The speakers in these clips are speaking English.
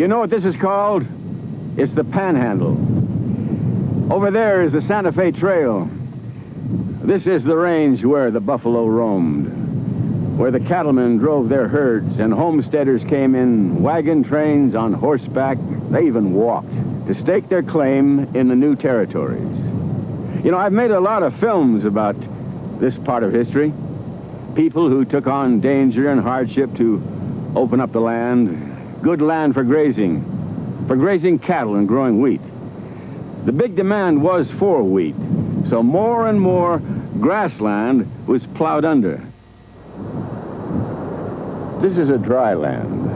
You know what this is called? It's the Panhandle. Over there is the Santa Fe Trail. This is the range where the buffalo roamed, where the cattlemen drove their herds and homesteaders came in wagon trains, on horseback. They even walked to stake their claim in the new territories. You know, I've made a lot of films about this part of history. People who took on danger and hardship to open up the land. Good land for grazing cattle and growing wheat. The big demand was for wheat, so more and more grassland was plowed under. This is a dry land,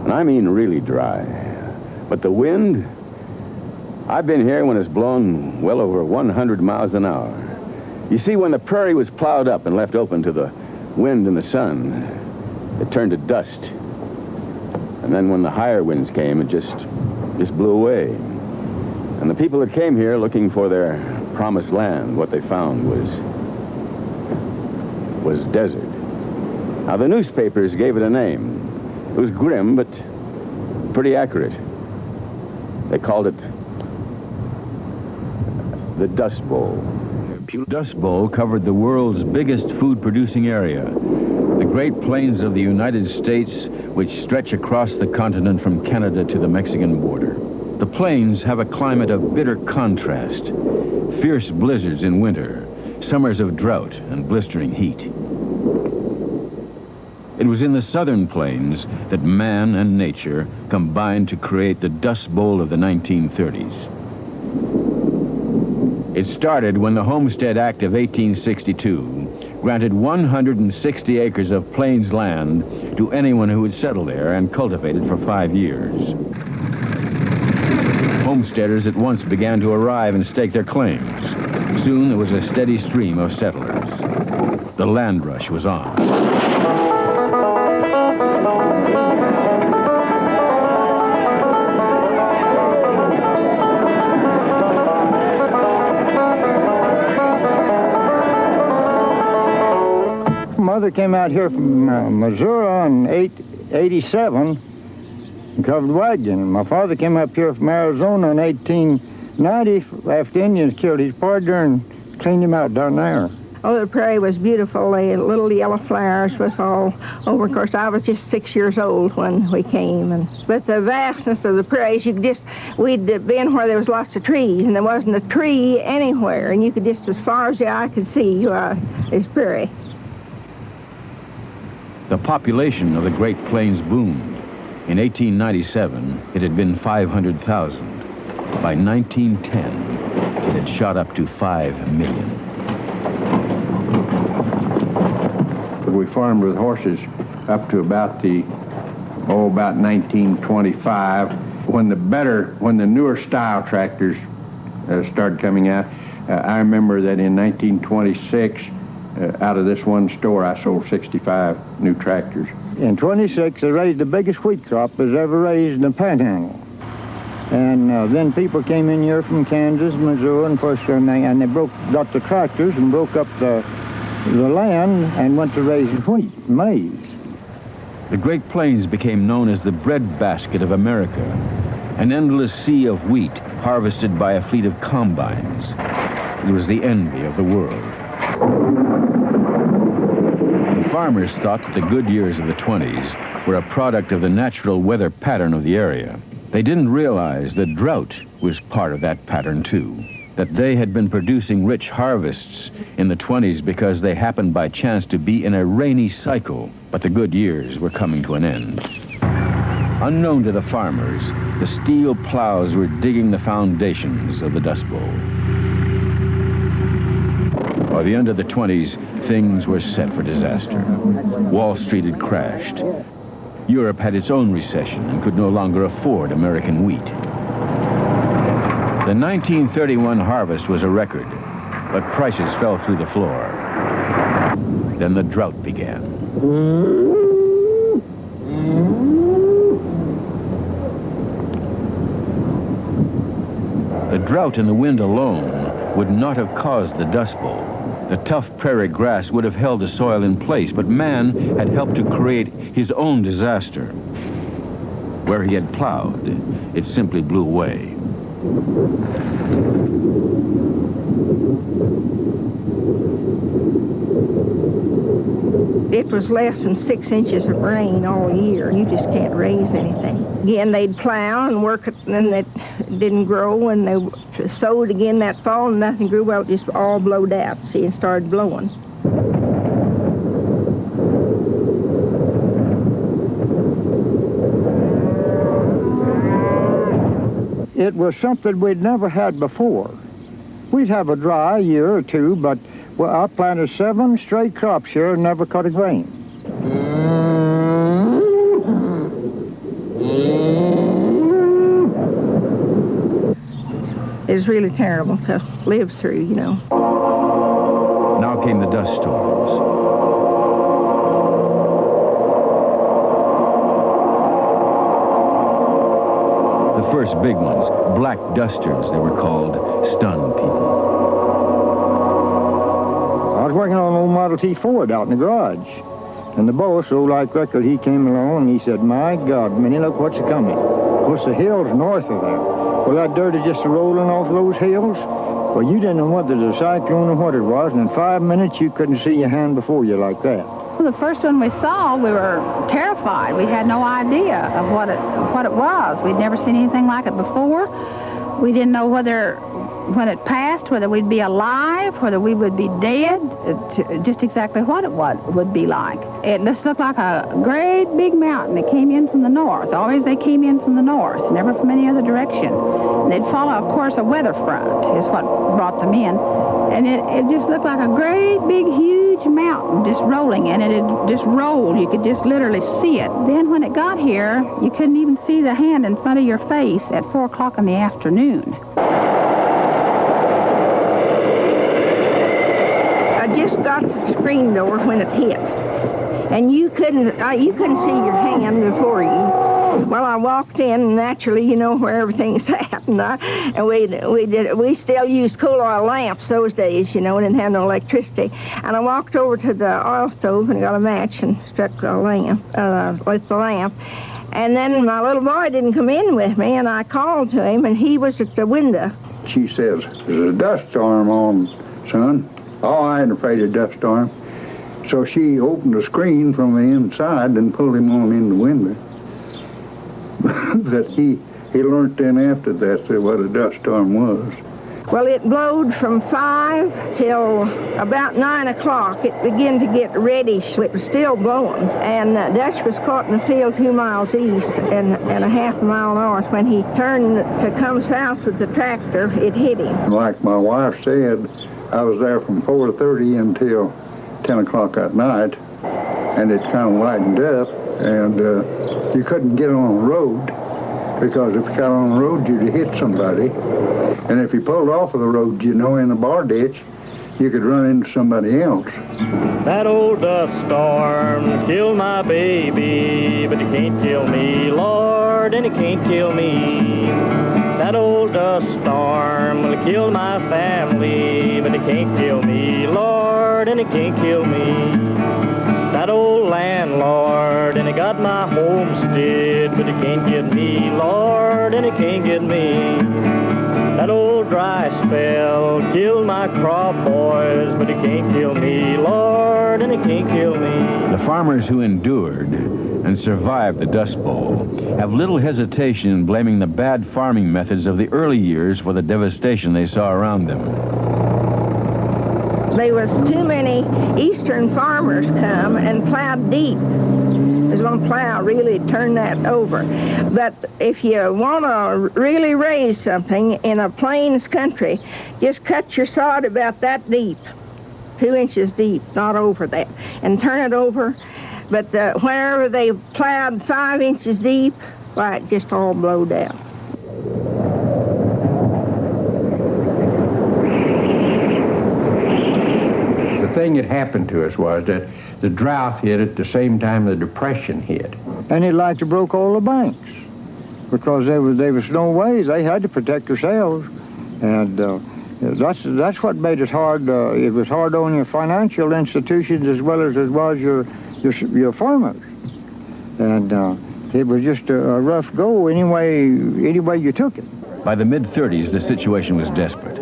and I mean really dry. But the wind, I've been here when it's blown well over 100 miles an hour. You see, when the prairie was plowed up and left open to the wind and the sun, it turned to dust. And then when the higher winds came, it just blew away. And the people that came here looking for their promised land, what they found was desert. Now, the newspapers gave it a name. It was grim, but pretty accurate. They called it the Dustbowl. The Dustbowl covered the world's biggest food-producing area, the Great Plains of the United States, which stretch across the continent from Canada to the Mexican border. The plains have a climate of bitter contrast, fierce blizzards in winter, summers of drought and blistering heat. It was in the southern plains that man and nature combined to create the Dust Bowl of the 1930s. It started when the Homestead Act of 1862 granted 160 acres of plains land to anyone who would settle there and cultivate it for 5 years. Homesteaders at once began to arrive and stake their claims. Soon there was a steady stream of settlers. The land rush was on. Mother came out here from Missouri in 87 and covered wagon. My father came up here from Arizona in 1890 after Indians killed his partner and cleaned him out down there. Oh, the prairie was beautiful. The little yellow flowers was all over. Of course, I was just 6 years old when we came. But the vastness of the prairies, we'd been where there was lots of trees, and there wasn't a tree anywhere, and you could just, as far as the eye could see, this prairie. The population of the Great Plains boomed. In 1897, it had been 500,000. By 1910, it had shot up to 5 million. We farmed with horses up to about 1925, when the newer style tractors started coming out. I remember that in 1926, out of this one store, I sold 65 new tractors. In 26, they raised the biggest wheat crop that's ever raised in the Panhandle. And then people came in here from Kansas, Missouri, and and they got the tractors and broke up the land and went to raising wheat, maize. The Great Plains became known as the breadbasket of America, an endless sea of wheat harvested by a fleet of combines. It was the envy of the world. The farmers thought that the good years of the 20s were a product of the natural weather pattern of the area. They didn't realize that drought was part of that pattern too, that they had been producing rich harvests in the 20s because they happened by chance to be in a rainy cycle, but the good years were coming to an end. Unknown to the farmers, the steel plows were digging the foundations of the Dust Bowl. By the end of the 20s, things were set for disaster. Wall Street had crashed. Europe had its own recession and could no longer afford American wheat. The 1931 harvest was a record, but prices fell through the floor. Then the drought began. The drought and the wind alone would not have caused the Dust Bowl. The tough prairie grass would have held the soil in place, but man had helped to create his own disaster. Where he had plowed, it simply blew away. It was less than 6 inches of rain all year. You just can't raise anything. Again, they'd plow and work it, and it didn't grow, and they sowed again that fall, and nothing grew. Well, it just all blowed out, see, and started blowing. It was something we'd never had before. We'd have a dry year or two, but well, I planted 7 straight crops here and never caught a grain. It's really terrible to live through, you know. Now came the dust storms. The first big ones, black dusters, they were called, stunned people. I was working on an old Model T Ford out in the garage. And the boss, old like record, he came along and he said, "My God, Minnie, look what's coming. What's the hills north of that? Well, that dirt is just rolling off those hills. Well, you didn't know whether it was a cyclone or what it was, and in 5 minutes you couldn't see your hand before you like that." Well, the first one we saw, we were terrified. We had no idea of what it was. We'd never seen anything like it before. We didn't know whether, when it passed, whether we'd be alive, whether we would be dead, just exactly what it would be like. It just looked like a great big mountain that came in from the north. Always they came in from the north, never from any other direction. And they'd follow, of course, a weather front is what brought them in. And it just looked like a great big huge mountain just rolling, and it just rolled. You could just literally see it. Then when it got here, you couldn't even see the hand in front of your face at 4 o'clock in the afternoon. I just got to the screen door when it hit, and you couldn't see your hand before you. Well, I walked in, and naturally, you know where everything's at, and we still used coal oil lamps those days, you know, and didn't have no electricity. And I walked over to the oil stove and got a match and struck a lamp, lit the lamp. And then my little boy didn't come in with me, and I called to him, and he was at the window. She says, "There's a dust storm on, son." Oh, I ain't afraid of dust storm. So she opened the screen from the inside and pulled him on in the window. That he learned then after that what a dust storm was. Well, it blowed from 5 till about 9 o'clock. It began to get reddish. It was still blowing. And Dutch was caught in the field 2 miles east and a half a mile north. When he turned to come south with the tractor, it hit him. Like my wife said, I was there from 4:30 until 10 o'clock at night, and it kind of lightened up, and you couldn't get on the road, because if you got on the road, you'd hit somebody. And if you pulled off of the road, you know, in a bar ditch, you could run into somebody else. That old dust storm killed my baby, but it can't kill me, Lord, and it can't kill me. That old dust storm will kill my family, but it can't kill me, Lord, and it can't kill me. That old landlord, and it got my homestead, but it can't get me, Lord, and it can't get me. That old dry spell killed my crop boys, but it can't kill me, Lord, and it can't kill me. The farmers who endured and survived the Dust Bowl have little hesitation in blaming the bad farming methods of the early years for the devastation they saw around them. There was too many eastern farmers come and plowed deep. There's going to plow, really turn that over. But if you want to really raise something in a plains country, just cut your sod about that deep, 2 inches deep, not over that, and turn it over. But wherever they plowed 5 inches deep, why, it just all blowed out. The thing that happened to us was that the drought hit at the same time the Depression hit. And it like to broke all the banks, because there was no ways. They had to protect themselves. And that's what made it hard. It was hard on your financial institutions as well as it was your farmers. And It was just a rough go any way you took it. By the mid-30s, the situation was desperate.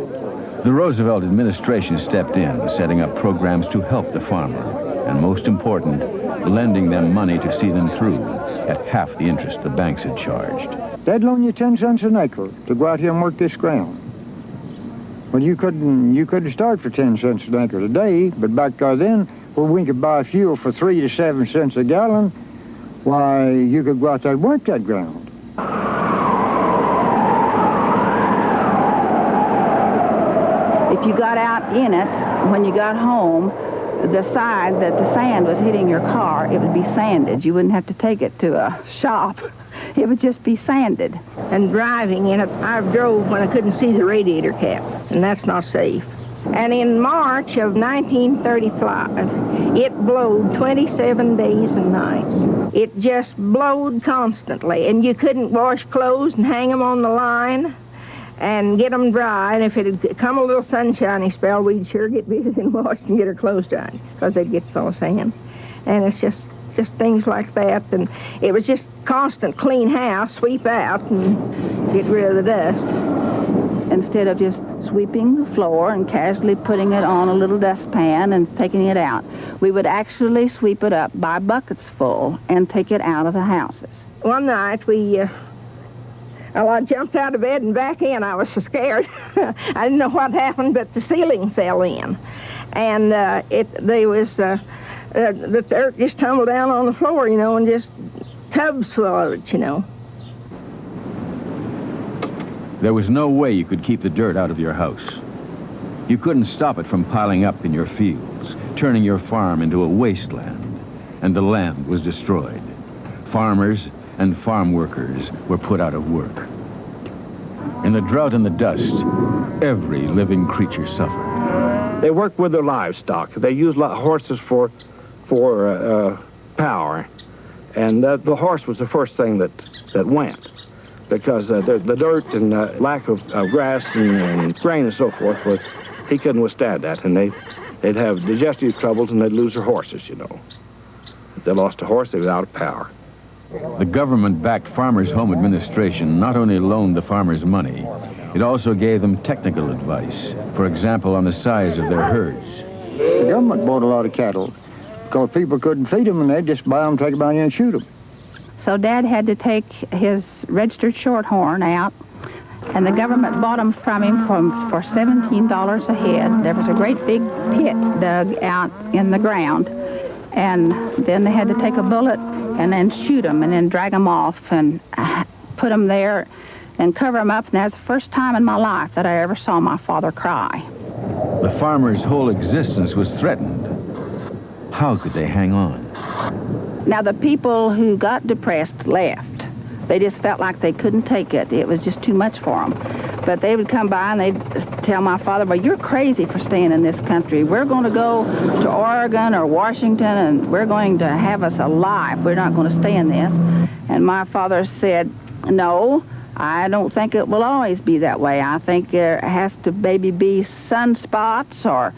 The Roosevelt administration stepped in, setting up programs to help the farmer, and most important, lending them money to see them through at half the interest the banks had charged. They'd loan you 10 cents an acre to go out here and work this ground. Well, you couldn't start for 10 cents an acre today, but back then, where we could buy fuel for 3 to 7 cents a gallon, why, you could go out there and work that ground. If you got out in it, when you got home, the side that the sand was hitting your car, it would be sanded. You wouldn't have to take it to a shop. It would just be sanded. And driving in it, I drove when I couldn't see the radiator cap, and that's not safe. And in March of 1935, it blowed 27 days and nights. It just blowed constantly, and you couldn't wash clothes and hang them on the line and get them dry. And if it had come a little sunshiny spell, we'd sure get busy and wash and get our clothes dry, because they'd get full of sand. And it's just things like that. And it was just constant clean house, sweep out and get rid of the dust. Instead of just sweeping the floor and casually putting it on a little dustpan and taking it out, we would actually sweep it up by buckets full and take it out of the houses. One night I jumped out of bed and back in. I was so scared. I didn't know what happened, but the ceiling fell in. And the dirt just tumbled down on the floor, you know, and just tubs full of it, you know. There was no way you could keep the dirt out of your house. You couldn't stop it from piling up in your fields, turning your farm into a wasteland, and the land was destroyed. Farmers and farm workers were put out of work. In the drought and the dust, every living creature suffered. They worked with their livestock. They used horses for power, and the horse was the first thing that went, because the dirt and lack of grass and grain and so forth, he couldn't withstand that, and they'd have digestive troubles and they'd lose their horses, you know. If they lost a horse, they were out of power. The government-backed Farmers Home Administration not only loaned the farmers money, it also gave them technical advice, for example, on the size of their herds. The government bought a lot of cattle because people couldn't feed them, and they'd just buy them, take them out here and shoot them. So Dad had to take his registered shorthorn out, and the government bought them from him for $17 a head. There was a great big pit dug out in the ground, and then they had to take a bullet and then shoot them and then drag them off and put them there and cover them up. And that's the first time in my life that I ever saw my father cry. The farmers' whole existence was threatened. How could they hang on? Now, the people who got depressed left. They just felt like they couldn't take it. It was just too much for them. But they would come by and they'd tell my father, well, you're crazy for staying in this country. We're going to go to Oregon or Washington, and we're going to have us a life. We're not going to stay in this. And my father said, no, I don't think it will always be that way. I think there has to maybe be sunspots or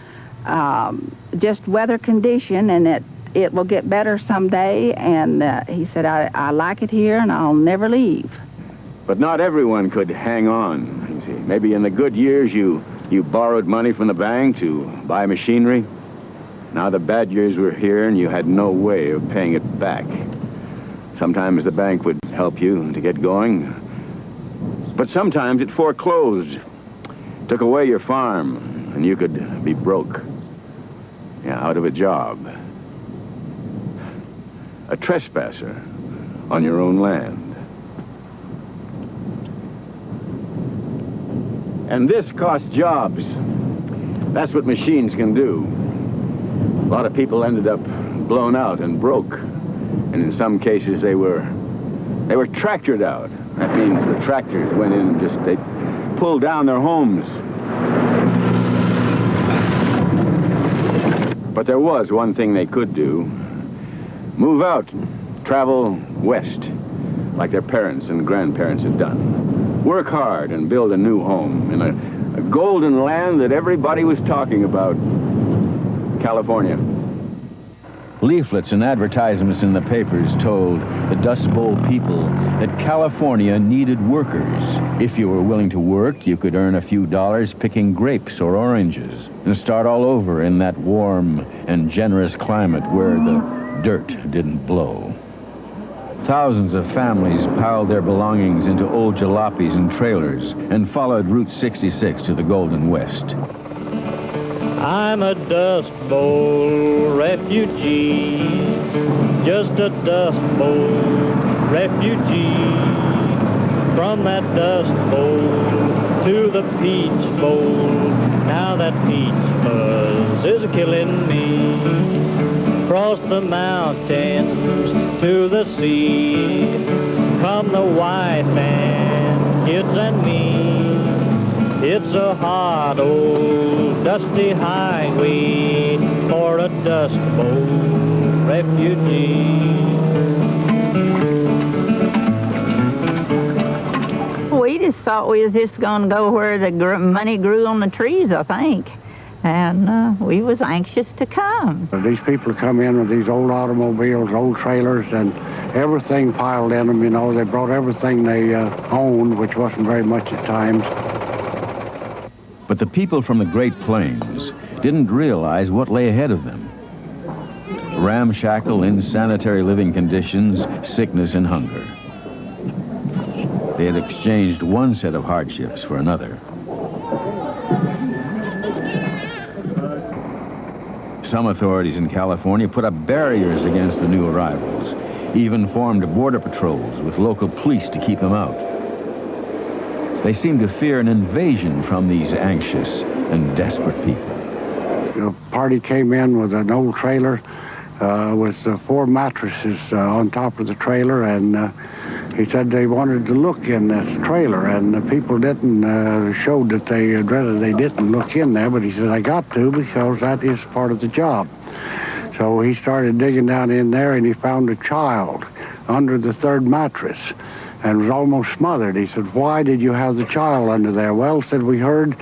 just weather condition, and it will get better someday. And he said, I like it here, and I'll never leave. But not everyone could hang on. You see, maybe in the good years you borrowed money from the bank to buy machinery. Now the bad years were here and you had no way of paying it back. Sometimes the bank would help you to get going, but sometimes it foreclosed, took away your farm, and you could be broke. Yeah, out of a job. A trespasser on your own land. And this cost jobs. That's what machines can do. A lot of people ended up blown out and broke. And in some cases they were tractored out. That means the tractors went in and they pulled down their homes. But there was one thing they could do. Move out, travel west, like their parents and grandparents had done. Work hard and build a new home in a golden land that everybody was talking about, California. Leaflets and advertisements in the papers told the Dust Bowl people that California needed workers. If you were willing to work, you could earn a few dollars picking grapes or oranges and start all over in that warm and generous climate where the dirt didn't blow. Thousands of families piled their belongings into old jalopies and trailers and followed Route 66 to the Golden West. I'm a Dust Bowl refugee, just a Dust Bowl refugee. From that Dust Bowl to the Peach Bowl, now that peach buzz is killing me. Across the mountains to the sea, come the white man, kids and me. It's a hot old dusty highway for a Dust Bowl refugee. We just thought we was just going to go where the money grew on the trees, I think. And we was anxious to come. These people come in with these old automobiles, old trailers, and everything piled in them, you know. They brought everything they owned, which wasn't very much at times. But the people from the Great Plains didn't realize what lay ahead of them. Ramshackle, insanitary living conditions, sickness and hunger. They had exchanged one set of hardships for another. Some authorities in California put up barriers against the new arrivals, even formed border patrols with local police to keep them out. They seemed to fear an invasion from these anxious and desperate people. The party came in with an old trailer with 4 mattresses on top of the trailer, and he said they wanted to look in this trailer, and the people didn't, showed that they dreaded they didn't look in there, but he said, I got to because that is part of the job. So he started digging down in there, and he found a child under the 3rd mattress and was almost smothered. He said, why did you have the child under there? Well, said, we heard,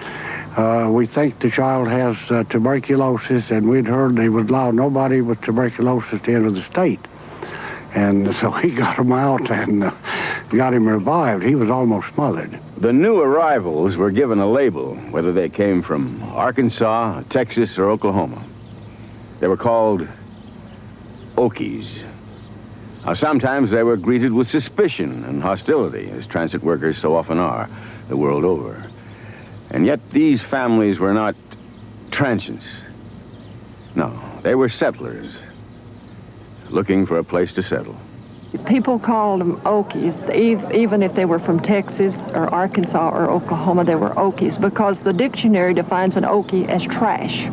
we think the child has tuberculosis, and we'd heard they would allow nobody with tuberculosis to enter the state. And so he got him out and got him revived. He was almost smothered. The new arrivals were given a label, whether they came from Arkansas, Texas, or Oklahoma. They were called Okies. Now, sometimes they were greeted with suspicion and hostility, as transit workers so often are the world over. And yet these families were not transients. No, they were settlers, looking for a place to settle. People called them Okies. Even if they were from Texas or Arkansas or Oklahoma, they were Okies, because the dictionary defines an Okie as trash.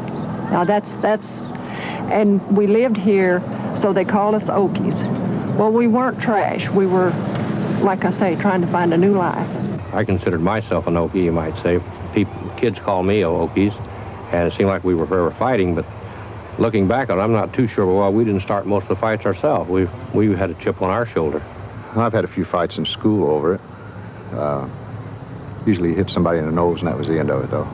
Now and we lived here, so they called us Okies. Well, we weren't trash. We were, like I say, trying to find a new life. I considered myself an Okie, you might say. Kids call me Okies, and it seemed like we were forever fighting, but looking back on it, I'm not too sure. Well, we didn't start most of the fights ourselves. We had a chip on our shoulder. I've had a few fights in school over it. Usually hit somebody in the nose, and that was the end of it, though.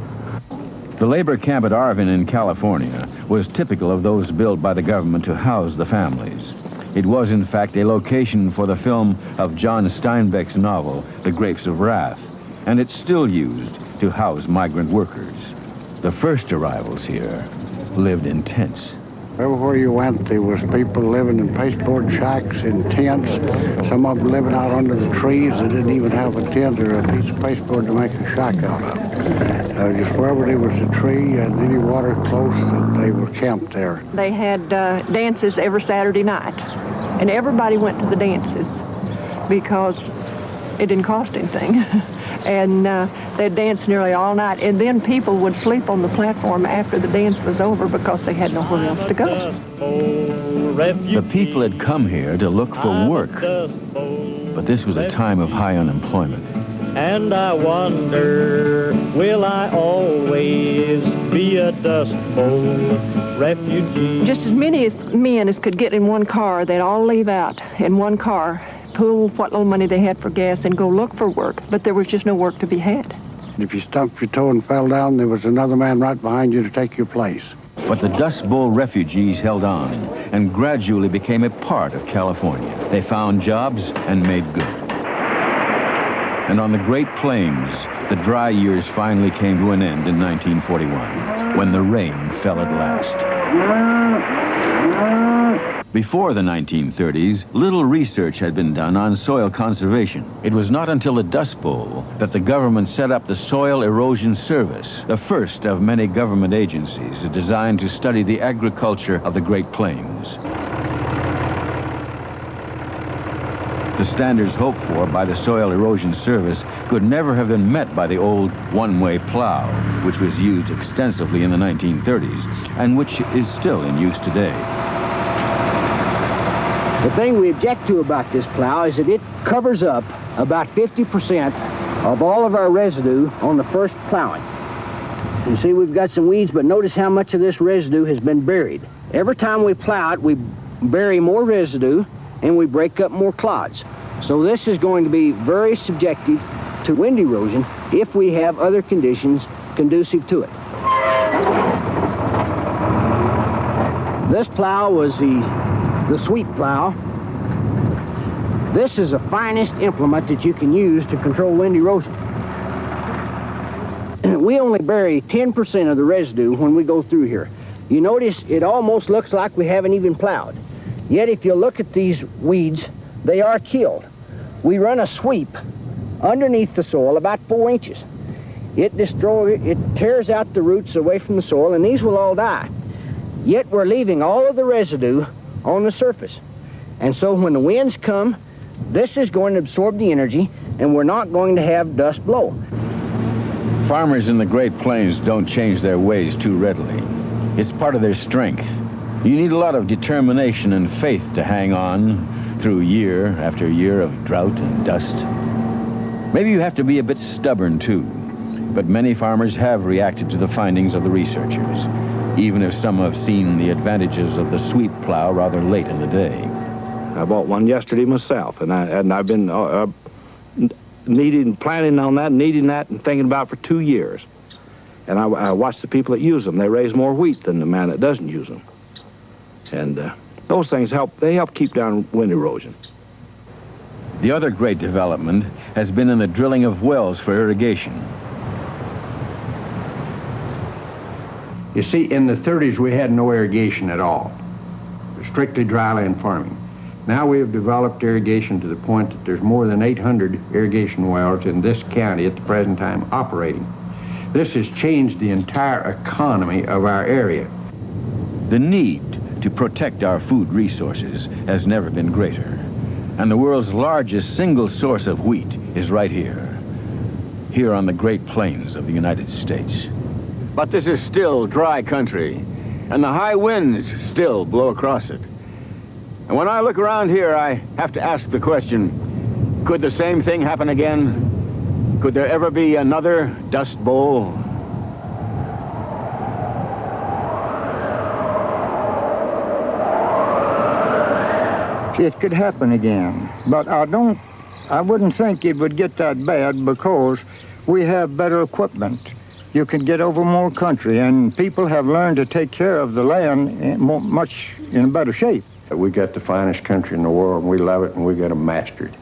The labor camp at Arvin in California was typical of those built by the government to house the families. It was, in fact, a location for the film of John Steinbeck's novel, The Grapes of Wrath, and it's still used to house migrant workers. The first arrivals here lived in tents. Everywhere you went, there was people living in pasteboard shacks, in tents. Some of them living out under the trees. They didn't even have a tent or a piece of pasteboard to make a shack out of. Just wherever there was a tree and any water close, they were camped there. They had dances every Saturday night, and everybody went to the dances because it didn't cost anything. And they'd dance nearly all night, and then people would sleep on the platform after the dance was over because they had nowhere else to go. The people had come here to look for work, but this was a time of high unemployment. And I wonder, will I always be a Dust Bowl refugee? Just as many men as could get in one car, they'd all leave out in one car, pool what little money they had for gas, and go look for work, but there was just no work to be had. If you stumped your toe and fell down, there was another man right behind you to take your place. But the Dust Bowl refugees held on and gradually became a part of California. They found jobs and made good. And on the Great Plains, the dry years finally came to an end in 1941, when the rain fell at last. Before the 1930s, little research had been done on soil conservation. It was not until the Dust Bowl that the government set up the Soil Erosion Service, the first of many government agencies designed to study the agriculture of the Great Plains. The standards hoped for by the Soil Erosion Service could never have been met by the old one-way plow, which was used extensively in the 1930s and which is still in use today. The thing we object to about this plow is that it covers up about 50% of all of our residue on the first plowing. You see, we've got some weeds, but notice how much of this residue has been buried. Every time we plow it, we bury more residue and we break up more clods. So this is going to be very subjective to wind erosion if we have other conditions conducive to it. This plow was the sweep plow. This is the finest implement that you can use to control wind erosion. We only bury 10% of the residue when we go through here. You notice it almost looks like we haven't even plowed. Yet if you look at these weeds, they are killed. We run a sweep underneath the soil about 4 inches. It tears out the roots away from the soil, and these will all die. Yet we're leaving all of the residue on the surface. And so when the winds come, this is going to absorb the energy, and we're not going to have dust blow. Farmers in the Great Plains don't change their ways too readily. It's part of their strength. You need a lot of determination and faith to hang on through year after year of drought and dust. Maybe you have to be a bit stubborn too, but many farmers have reacted to the findings of the researchers, even if some have seen the advantages of the sweep plow rather late in the day. I bought one yesterday myself, and I've been planning on that, needing that, and thinking about it for 2 years. And I watch the people that use them. They raise more wheat than the man that doesn't use them. And those things help keep down wind erosion. The other great development has been in the drilling of wells for irrigation. You see, in the 30s, we had no irrigation at all. Strictly dryland farming. Now we have developed irrigation to the point that there's more than 800 irrigation wells in this county at the present time operating. This has changed the entire economy of our area. The need to protect our food resources has never been greater. And the world's largest single source of wheat is right here on the Great Plains of the United States. But this is still dry country, and the high winds still blow across it. And when I look around here, I have to ask the question, could the same thing happen again? Could there ever be another Dust Bowl? It could happen again, but I wouldn't think it would get that bad because we have better equipment. You can get over more country, and people have learned to take care of the land in much better shape. We got the finest country in the world, and we love it, and we got them mastered.